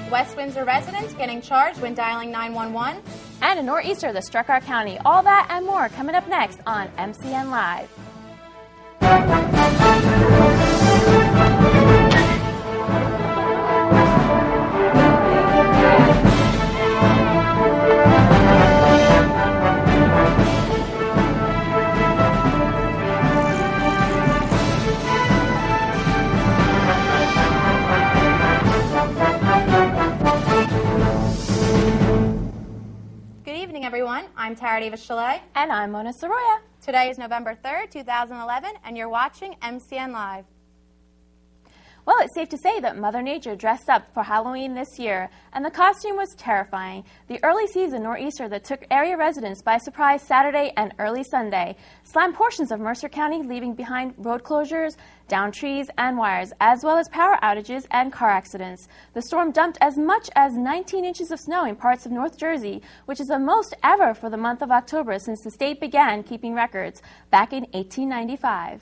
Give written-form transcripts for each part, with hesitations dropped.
West Windsor residents getting charged when dialing 911. And a nor'easter that struck our county. All that and more coming up next on MCN Live. Everyone, I'm Tara Davis-Chalet. And I'm Mona Soroya. Today is November 3rd, 2011, and you're watching MCN Live. Well, it's safe to say that Mother Nature dressed up for Halloween this year, and the costume was terrifying. The early season nor'easter that took area residents by surprise Saturday and early Sunday slammed portions of Mercer County, leaving behind road closures, downed trees and wires, as well as power outages and car accidents. The storm dumped as much as 19 inches of snow in parts of North Jersey, which is the most ever for the month of October since the state began keeping records back in 1895.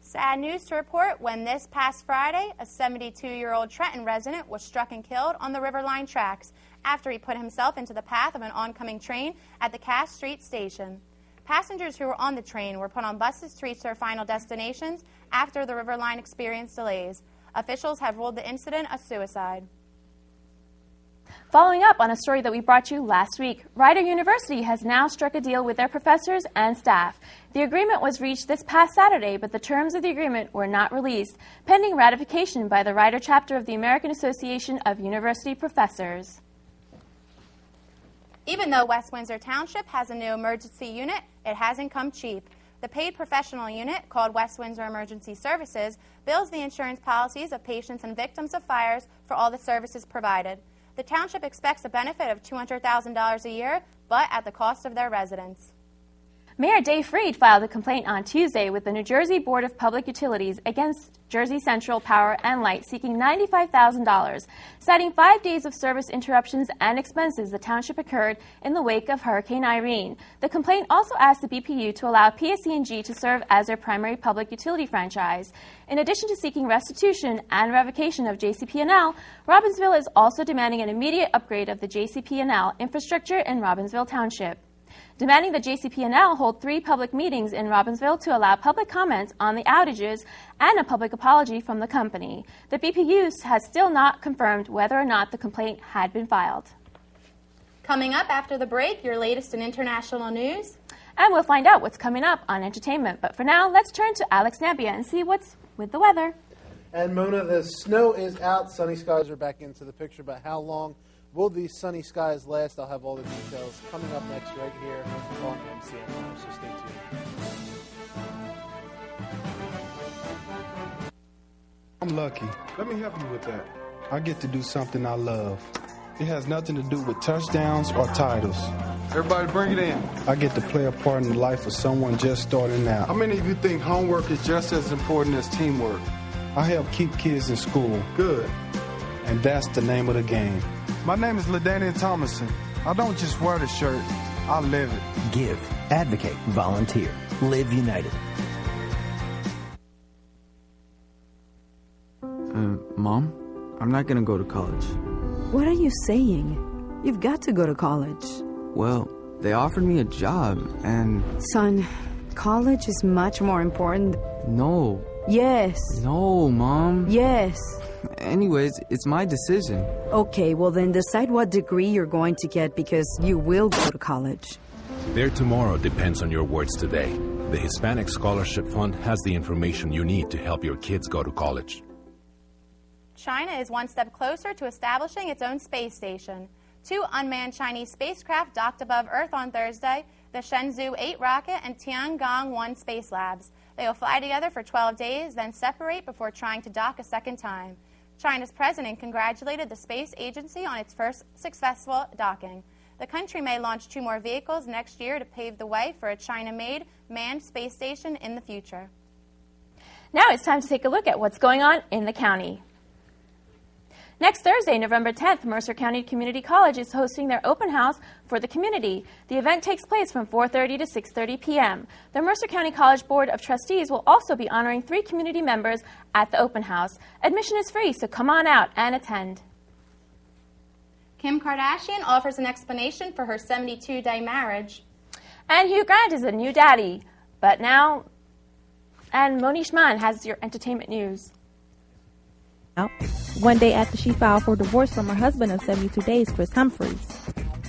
Sad news to report when this past Friday, a 72-year-old Trenton resident was struck and killed on the Riverline tracks after he put himself into the path of an oncoming train at the Cass Street station. Passengers who were on the train were put on buses to reach their final destinations after the Riverline experienced delays. Officials have ruled the incident a suicide. Following up on a story that we brought you last week, Rider University has now struck a deal with their professors and staff. The agreement was reached this past Saturday, but the terms of the agreement were not released, pending ratification by the Rider chapter of the American Association of University Professors. Even though West Windsor Township has a new emergency unit, it hasn't come cheap. The paid professional unit, called West Windsor Emergency Services, bills the insurance policies of patients and victims of fires for all the services provided. The township expects a benefit of $200,000 a year, but at the cost of their residents. Mayor Dave Freed filed a complaint on Tuesday with the New Jersey Board of Public Utilities against Jersey Central Power and Light, seeking $95,000, citing 5 days of service interruptions and expenses the township incurred in the wake of Hurricane Irene. The complaint also asked the BPU to allow PSE&G to serve as their primary public utility franchise. In addition to seeking restitution and revocation of JCP&L, Robbinsville is also demanding an immediate upgrade of the JCP&L infrastructure in Robbinsville Township. Demanding that JCP&L hold 3 public meetings in Robbinsville to allow public comments on the outages and a public apology from the company. The BPU has still not confirmed whether or not the complaint had been filed. Coming up after the break, your latest in international news. And we'll find out what's coming up on entertainment. But for now, let's turn to Alex Nambia and see what's with the weather. And Mona, the snow is out. Sunny skies are back into the picture, but how long will these sunny skies last? I'll have all the details coming up next right here on MCN Live, so stay tuned. I'm lucky. Let me help you with that. I get to do something I love. It has nothing to do with touchdowns or titles. Everybody bring it in. I get to play a part in the life of someone just starting out. How many of you think homework is just as important as teamwork? I help keep kids in school. Good. And that's the name of the game. My name is LaDainian Thomason. I don't just wear the shirt, I live it. Give, advocate, volunteer. Live United. Mom, I'm not going to go to college. What are you saying? You've got to go to college. Well, they offered me a job and... Son, college is much more important. No. Yes. No, Mom. Yes. Anyways, it's my decision. Okay, well then decide what degree you're going to get because you will go to college. Their tomorrow depends on your words today. The Hispanic Scholarship Fund has the information you need to help your kids go to college. China is one step closer to establishing its own space station. 2 unmanned Chinese spacecraft docked above Earth on Thursday, the Shenzhou 8 rocket and Tiangong 1 space labs. They will fly together for 12 days, then separate before trying to dock a second time. China's president congratulated the space agency on its first successful docking. The country may launch 2 more vehicles next year to pave the way for a China-made manned space station in the future. Now it's time to take a look at what's going on in the county. Next Thursday, November 10th, Mercer County Community College is hosting their open house for the community. The event takes place from 4:30 to 6:30 p.m. The Mercer County College Board of Trustees will also be honoring 3 community members at the open house. Admission is free, so come on out and attend. Kim Kardashian offers an explanation for her 72-day marriage. And Hugh Grant is a new daddy. But now, and Monish Mann has your entertainment news. One day after she filed for divorce from her husband of 72 days, Chris Humphries.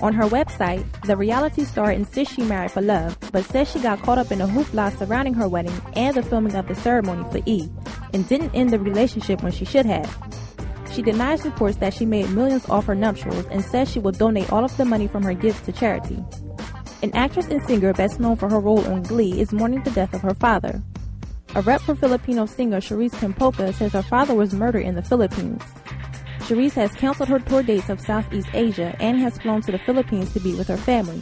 On her website, the reality star insists she married for love, but says she got caught up in the hoopla surrounding her wedding and the filming of the ceremony for E! And didn't end the relationship when she should have. She denies reports that she made millions off her nuptials and says she will donate all of the money from her gifts to charity. An actress and singer best known for her role on Glee is mourning the death of her father. A rep for Filipino singer Charisse Campoca says her father was murdered in the Philippines. Charisse has canceled her tour dates of Southeast Asia and has flown to the Philippines to be with her family.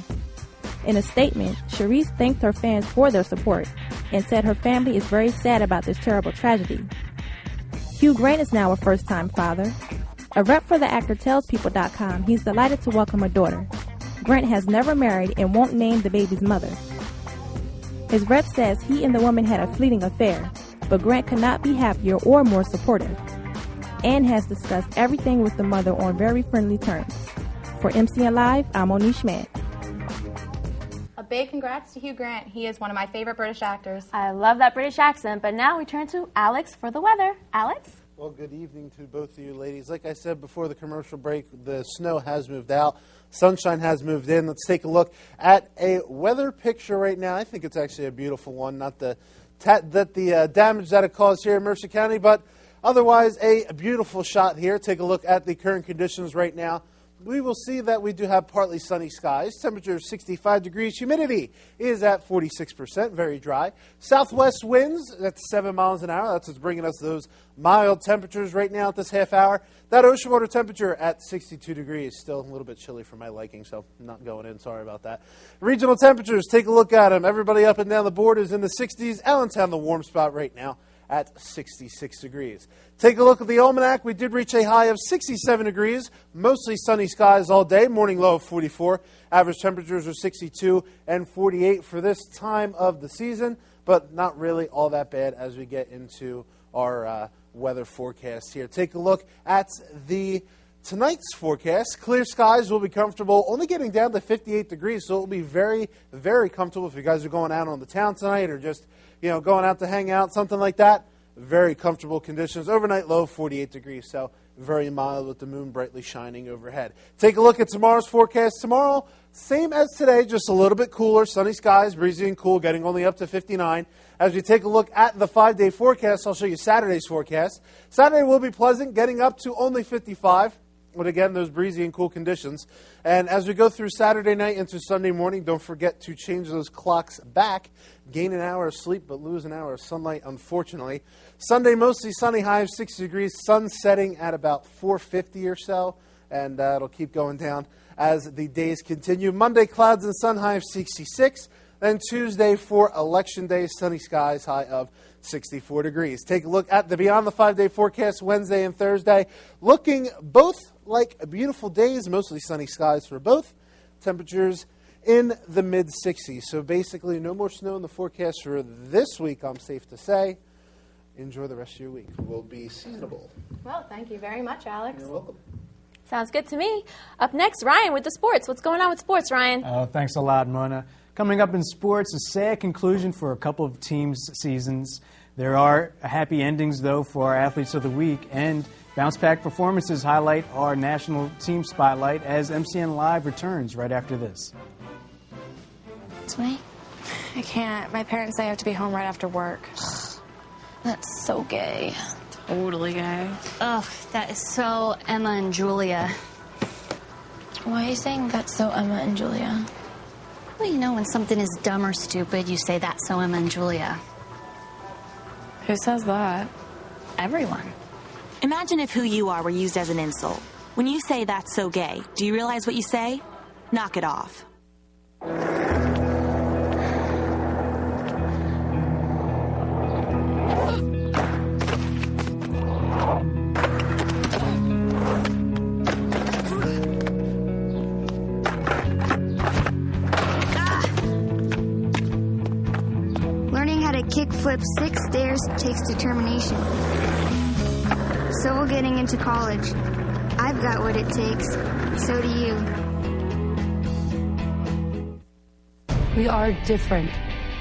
In a statement, Charisse thanked her fans for their support and said her family is very sad about this terrible tragedy. Hugh Grant is now a first-time father. A rep for the actor tells People.com he's delighted to welcome a daughter. Grant has never married and won't name the baby's mother. His rep says he and the woman had a fleeting affair, but Grant could not be happier or more supportive, and has discussed everything with the mother on very friendly terms. For MCN Live, I'm Monish Mann. A big congrats to Hugh Grant. He is one of my favorite British actors. I love that British accent, but now we turn to Alex for the weather. Alex? Well, good evening to both of you ladies. Like I said before the commercial break, the snow has moved out. Sunshine has moved in. Let's take a look at a weather picture right now. I think it's actually a beautiful one, not the damage that it caused here in Mercer County, but otherwise a beautiful shot here. Take a look at the current conditions right now. We will see that we do have partly sunny skies. Temperature is 65 degrees. Humidity is at 46%, very dry. Southwest winds, that's 7 miles an hour. That's what's bringing us those mild temperatures right now at this half hour. That ocean water temperature at 62 degrees. Still a little bit chilly for my liking, so I'm not going in. Sorry about that. Regional temperatures, take a look at them. Everybody up and down the board is in the 60s. Allentown, the warm spot right now, at 66 degrees. Take a look at the almanac. We did reach a high of 67 degrees. Mostly sunny skies all day. Morning low of 44. Average temperatures are 62 and 48 for this time of the season, but not really all that bad as we get into our weather forecast here. Take a look at tonight's forecast. Clear skies will be comfortable, only getting down to 58 degrees, so it will be very, very comfortable if you guys are going out on the town tonight or just going out to hang out, something like that. Very comfortable conditions. Overnight low 48 degrees, so very mild with the moon brightly shining overhead. Take a look at tomorrow's forecast. Tomorrow, same as today, just a little bit cooler. Sunny skies, breezy and cool, getting only up to 59. As we take a look at the 5-day forecast, I'll show you Saturday's forecast. Saturday will be pleasant, getting up to only 55. But again, those breezy and cool conditions. And as we go through Saturday night into Sunday morning, don't forget to change those clocks back. Gain an hour of sleep, but lose an hour of sunlight, unfortunately. Sunday, mostly sunny, high of 60 degrees. Sun setting at about 4:50 or so. And it'll keep going down as the days continue. Monday, clouds and sun, high of 66. Then Tuesday for Election Day, sunny skies, high of 64 degrees. Take a look at the Beyond the 5-Day forecast Wednesday and Thursday. Looking both like beautiful days, mostly sunny skies for both. Temperatures in the mid-60s. So basically no more snow in the forecast for this week, I'm safe to say. Enjoy the rest of your week. We'll be seasonable. Well, thank you very much, Alex. You're welcome. Sounds good to me. Up next, Ryan with the sports. What's going on with sports, Ryan? Thanks a lot, Mona. Coming up in sports, a sad conclusion for a couple of teams' seasons. There are happy endings, though, for our athletes of the week, and bounce-back performances highlight our national team spotlight as MCN Live returns right after this. It's me? I can't. My parents say I have to be home right after work. That's so gay. Totally gay. Ugh, that is so Emma and Julia. Why are you saying that's so Emma and Julia? Well, when something is dumb or stupid, you say that's so Emma and Julia. Who says that? Everyone. Imagine if who you are were used as an insult. When you say that's so gay, do you realize what you say? Knock it off. clip 6 stairs takes determination. So will getting into college. I've got what it takes. So do you. We are different.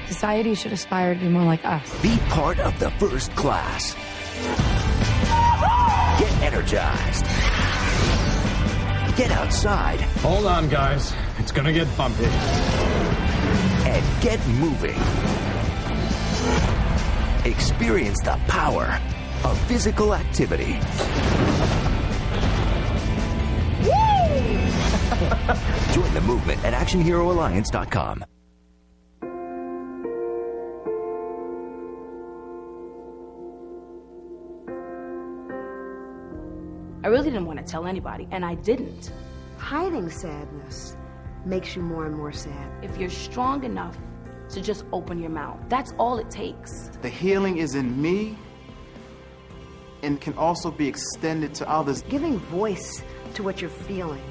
Society should aspire to be more like us. Be part of the first class. Get energized. Get outside. Hold on, guys. It's gonna get bumpy. And get moving. Experience the power of physical activity. Join the movement at ActionHeroAlliance.com. I really didn't want to tell anybody, and I didn't. Hiding sadness makes you more and more sad. If you're strong enough to just open your mouth, that's all it takes. The healing is in me and can also be extended to others. Giving voice to what you're feeling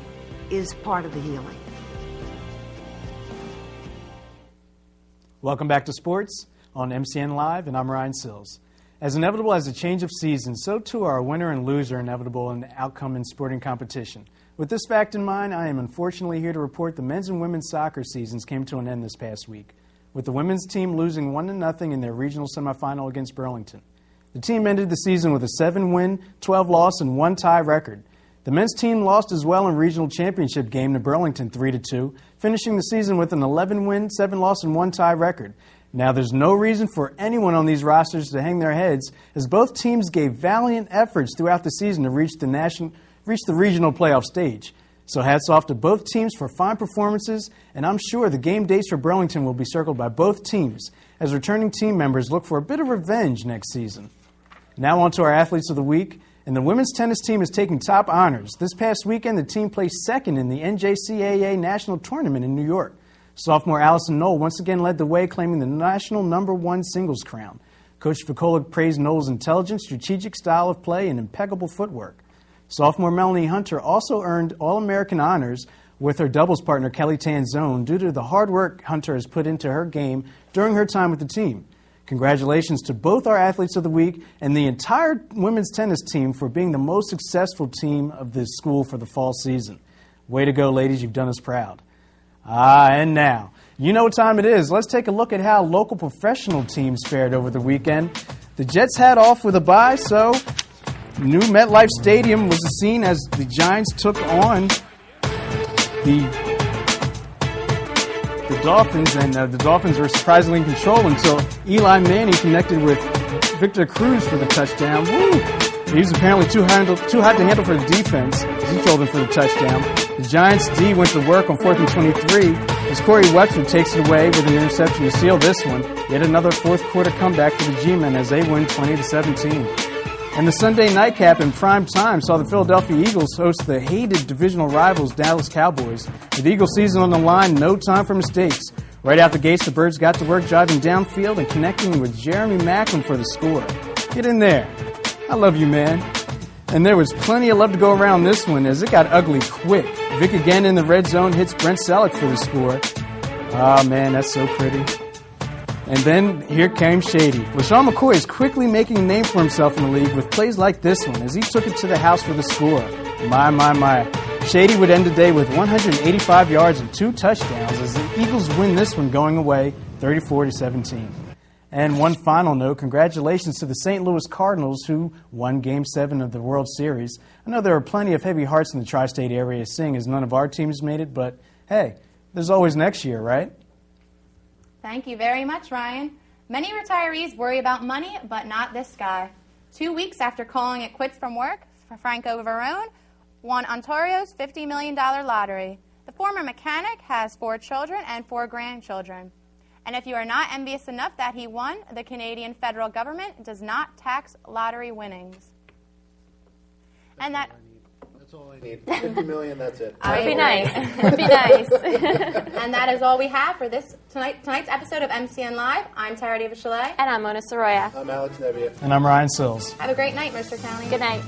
is part of the healing. Welcome back to Sports on MCN Live, and I'm Ryan Sills. As inevitable as a change of season, so too are a winner and loser inevitable in the outcome in sporting competition. With this fact in mind, I am unfortunately here to report the men's and women's soccer seasons came to an end this past week, with the women's team losing 1-0 in their regional semifinal against Burlington. The team ended the season with a 7-win, 12-loss, and 1-tie record. The men's team lost as well in regional championship game to Burlington 3-2, finishing the season with an 11-win, 7-loss, and 1-tie record. Now, there's no reason for anyone on these rosters to hang their heads, as both teams gave valiant efforts throughout the season to reach the regional playoff stage. So hats off to both teams for fine performances, and I'm sure the game dates for Burlington will be circled by both teams as returning team members look for a bit of revenge next season. Now on to our athletes of the week, and the women's tennis team is taking top honors. This past weekend, the team placed second in the NJCAA National Tournament in New York. Sophomore Allison Knoll once again led the way, claiming the national #1 singles crown. Coach Ficola praised Knoll's intelligent, strategic style of play and impeccable footwork. Sophomore Melanie Hunter also earned All-American honors with her doubles partner Kelly Tanzone due to the hard work Hunter has put into her game during her time with the team. Congratulations to both our athletes of the week and the entire women's tennis team for being the most successful team of the school for the fall season. Way to go, ladies. You've done us proud. And now, you know what time it is. Let's take a look at how local professional teams fared over the weekend. The Jets had off with a bye, so new MetLife Stadium was the scene as the Giants took on the Dolphins, and the Dolphins were surprisingly in control until Eli Manning connected with Victor Cruz for the touchdown. Woo! He was apparently too hot to handle for the defense as he drove in for the touchdown. The Giants' D went to work on 4th and 23 as Corey Wexler takes it away with an interception to seal this one. Yet another fourth quarter comeback for the G-Men as they win 20-17. And the Sunday nightcap in prime time saw the Philadelphia Eagles host the hated divisional rivals Dallas Cowboys. With Eagles season on the line, no time for mistakes. Right out the gates, the Birds got to work driving downfield and connecting with Jeremy Maclin for the score. Get in there. I love you, man. And there was plenty of love to go around this one as it got ugly quick. Vic again in the red zone hits Brent Selleck for the score. Oh, man, that's so pretty. And then here came Shady. LaShawn McCoy is quickly making a name for himself in the league with plays like this one as he took it to the house for the score. My. Shady would end the day with 185 yards and 2 touchdowns as the Eagles win this one going away 34-17. And one final note, congratulations to the St. Louis Cardinals who won Game 7 of the World Series. I know there are plenty of heavy hearts in the tri-state area seeing as none of our teams made it, but hey, there's always next year, right? Thank you very much, Ryan. Many retirees worry about money, but not this guy. 2 weeks after calling it quits from work, Franco Varone won Ontario's $50 million lottery. The former mechanic has 4 children and 4 grandchildren. And if you are not envious enough that he won, the Canadian federal government does not tax lottery winnings. And that... That's all I need. 50 million, that's it. That'd be nice. That'd be nice. And that is all we have for this tonight's episode of MCN Live. I'm Tara Davis-Chalet. And I'm Mona Soroya. I'm Alex Nebbia. And I'm Ryan Sills. Have a great night, Mr. County. Good night.